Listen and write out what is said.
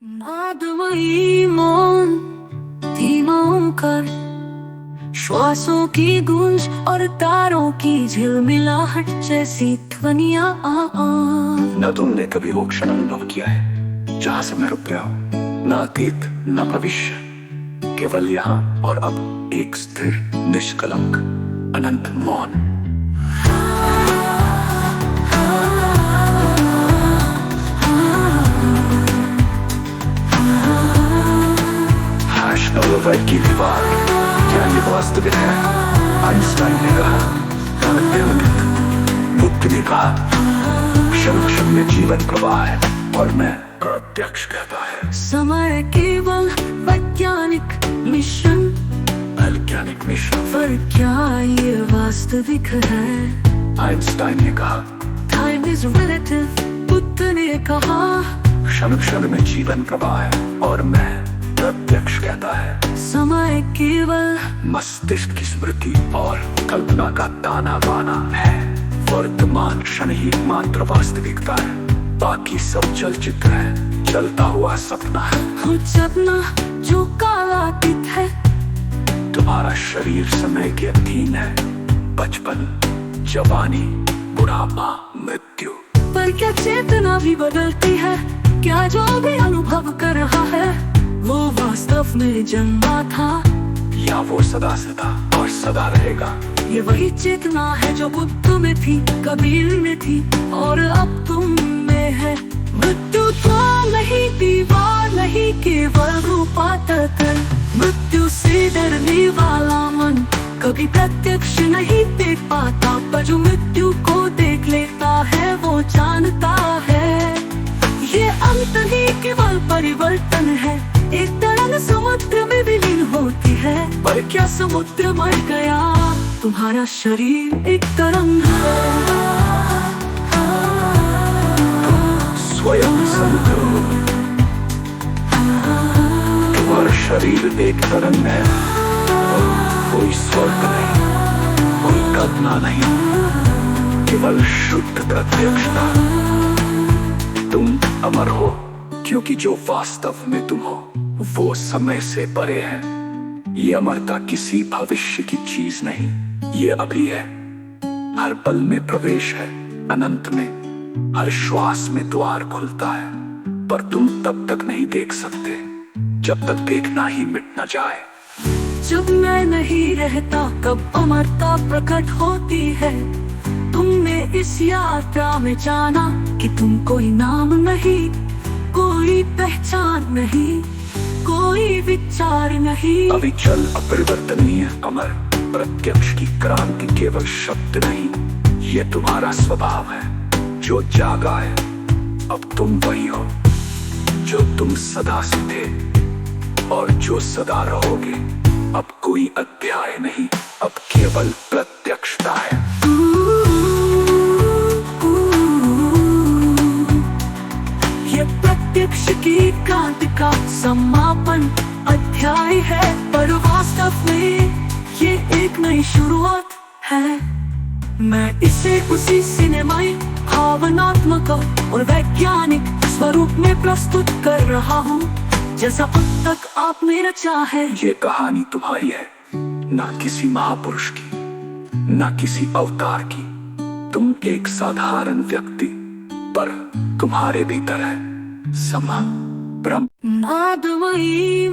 नादमयी मौन धीमा कर श्वासों की गूंज और तारों की झिलमिलाहट जैसी ध्वनियां न तुमने कभी वो क्षण अनुभव किया है जहां से मैं रुक गया हूं। न अतीत न भविष्य, केवल यहाँ और अब एक स्थिर निष्कलंक अनंत मौन। नोवेल की दीवार क्या ये वास्तविक है? आइंस्टाइन ने कहा, बुद्ध ने कहा, क्षण क्षण में जीवन प्रवाह है, और मैं प्रत्यक्ष कहता है समय केवल वैज्ञानिक मिशन पर क्या ये वास्तविक है? आइंस्टाइन ने कहा, टाइम इज रिलेटिव। बुद्ध ने कहा, क्षण क्षण में जीवन प्रवाह है, और मैं प्रत्यक्ष कहता है समय केवल मस्तिष्क की स्मृति और कल्पना का ताना बाना है। वर्तमान क्षण ही मात्र वास्तविकता है, बाकी सब चलचित्र है, चलता हुआ सपना है। वो सपना जो कालातीत है। तुम्हारा शरीर समय के अधीन है, बचपन, जवानी, बुढ़ापा, मृत्यु। पर क्या चेतना भी बदलती है? क्या जो भी अनुभव कर रहा है वो वास्तव में जन्मा था, या वो सदा सदा और सदा रहेगा? ये वही चेतना है जो बुद्ध में थी, कबीर में थी, और अब तुम में है। मृत्यु तो नहीं, दीवार नहीं, केवल रूपांतर। मृत्यु से डरने वाला मन कभी प्रत्यक्ष नहीं देख पाता, पर जो मृत्यु को देख लेता है वो जानता है ये अंत ही केवल परिवर्तन है। एक तरंग समुद्र में विलीन होती है, पर क्या समुद्र मर गया? तुम्हारा शरीर एक तरंग है। स्वयं समुद्र हो, तुम्हारा शरीर एक तरंग है, कोई स्वर्ग नहीं, कोई कल्पना नहीं, केवल शुद्ध प्रत्यक्षता। तुम अमर हो, क्योंकि जो वास्तव में तुम हो वो समय से परे है। ये अमरता किसी भविष्य की चीज नहीं, ये अभी है। हर पल में प्रवेश है अनंत में, हर श्वास में द्वार खुलता है, पर तुम तब तक नहीं देख सकते जब तक देखना ही मिट न जाए। जब मैं नहीं रहता कब अमरता प्रकट होती है। तुमने इस यात्रा में जाना कि तुम कोई नाम नहीं, कोई पहचान नहीं, कोई विचार नहीं। अविचल, अपरिवर्तनीय, अमर, प्रत्यक्ष की क्रांति केवल शब्द नहीं, ये तुम्हारा स्वभाव है जो जागा है। अब तुम वही हो जो तुम सदा से थे, और जो सदा रहोगे। अब कोई अध्याय नहीं, अब केवल प्रत्यक्षता है। ये प्रत्यक्ष की क्रांति का समापन अध्याय है, पर वास्तव में ये एक नई शुरुआत है। मैं इसे उसी सिनेमाई, भावनात्मक और वैज्ञानिक स्वरूप में प्रस्तुत कर रहा हूँ जैसा अब तक आपने रचा है। ये कहानी तुम्हारी है, ना किसी महापुरुष की, ना किसी अवतार की। तुम एक साधारण व्यक्ति, पर तुम्हारे भीतर है समा ब्रह्म। नादमयी